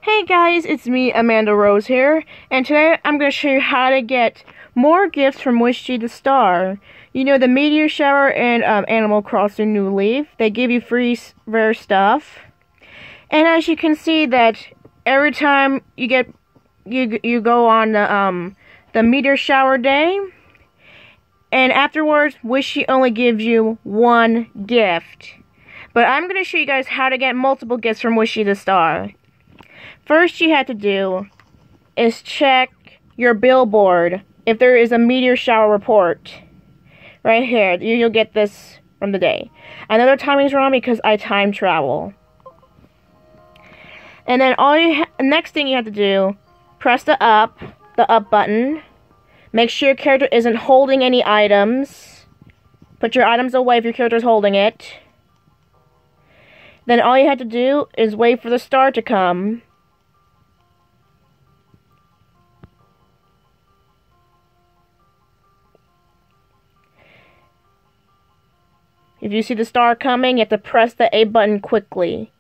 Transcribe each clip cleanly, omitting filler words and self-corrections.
Hey guys, it's me, Amanda Rose here, and today I'm going to show you how to get more gifts from Wishy the Star. You know, the meteor shower and Animal Crossing New Leaf, they give you free rare stuff. And as you can see that every time you get you go on the meteor shower day, and afterwards Wishy only gives you one gift. But I'm going to show you guys how to get multiple gifts from Wishy the Star. First you have to do is check your billboard if there is a meteor shower report. Right here, you'll get this from the day. I know the timing's wrong because I time travel. And then next thing you have to do, press the up button. Make sure your character isn't holding any items. Put your items away if your character is holding it. Then all you have to do is wait for the star to come. If you see the star coming, you have to press the A button quickly.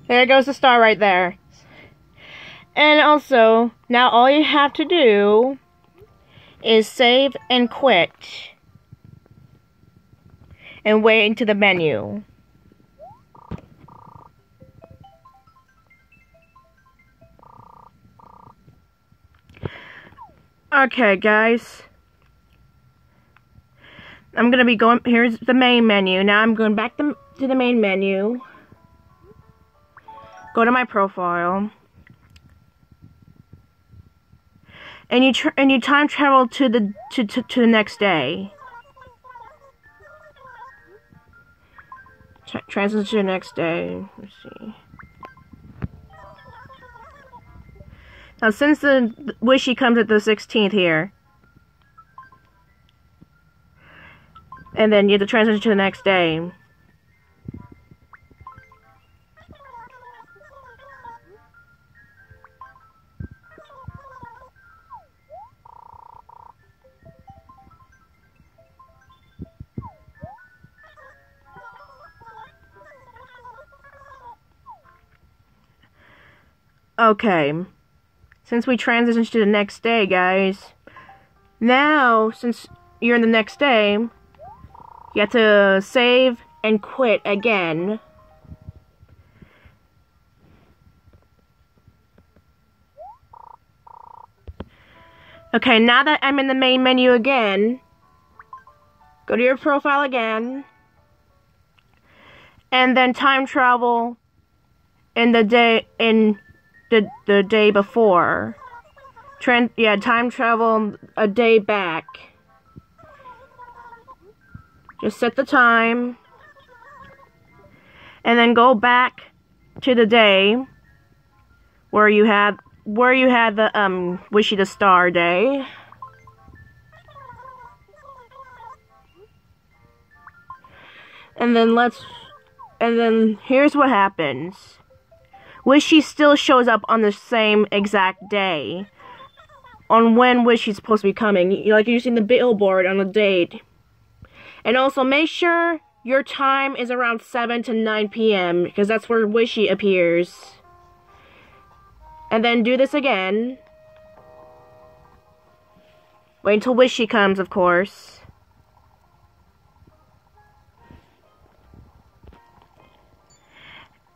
There goes the star right there. And also, now all you have to do is save and quit. And wait into the menu. Okay, guys. I'm gonna be going, here's the main menu. Now I'm going back to the main menu. Go to my profile, and you time travel to the next day. Transition to the next day. Let's see. Now, since the Wishy comes at the 16th here, and then you have to transition to the next day. Okay, since we transitioned to the next day, guys, now, since you're in the next day, you have to save and quit again. Okay, now that I'm in the main menu again, go to your profile again, and then time travel in the day, the day before. Time travel a day back. Just set the time, and then go back to the day where you had the Wishy the Star day. And then here's what happens. Wishy still shows up on the same exact day. On when Wishy's supposed to be coming. Like using the billboard on the date. And also make sure your time is around 7 to 9 p.m. because that's where Wishy appears. And then do this again. Wait until Wishy comes, of course.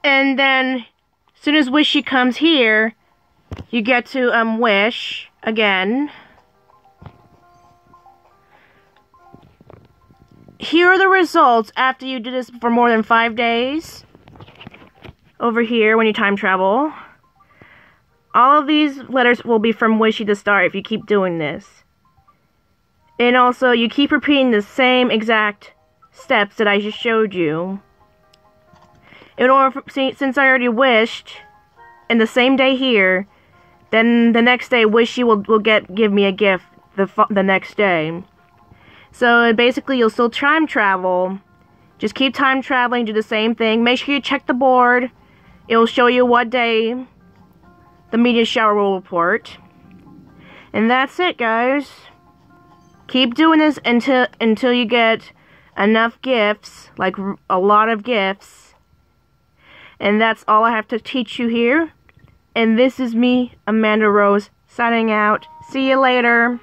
And then as soon as Wishy comes here, you get to wish again. Here are the results after you do this for more than 5 days. Over here when you time travel. All of these letters will be from Wishy the Star if you keep doing this. And also you keep repeating the same exact steps that I just showed you. In order since I already wished, and the same day here, then the next day Wishy will give me a gift the next day. So basically you'll still time travel. Just keep time traveling, do the same thing. Make sure you check the board. It will show you what day the meteor shower will report. And that's it, guys. Keep doing this until you get enough gifts, like a lot of gifts. And that's all I have to teach you here. And this is me, Amanda Rose, signing out. See you later.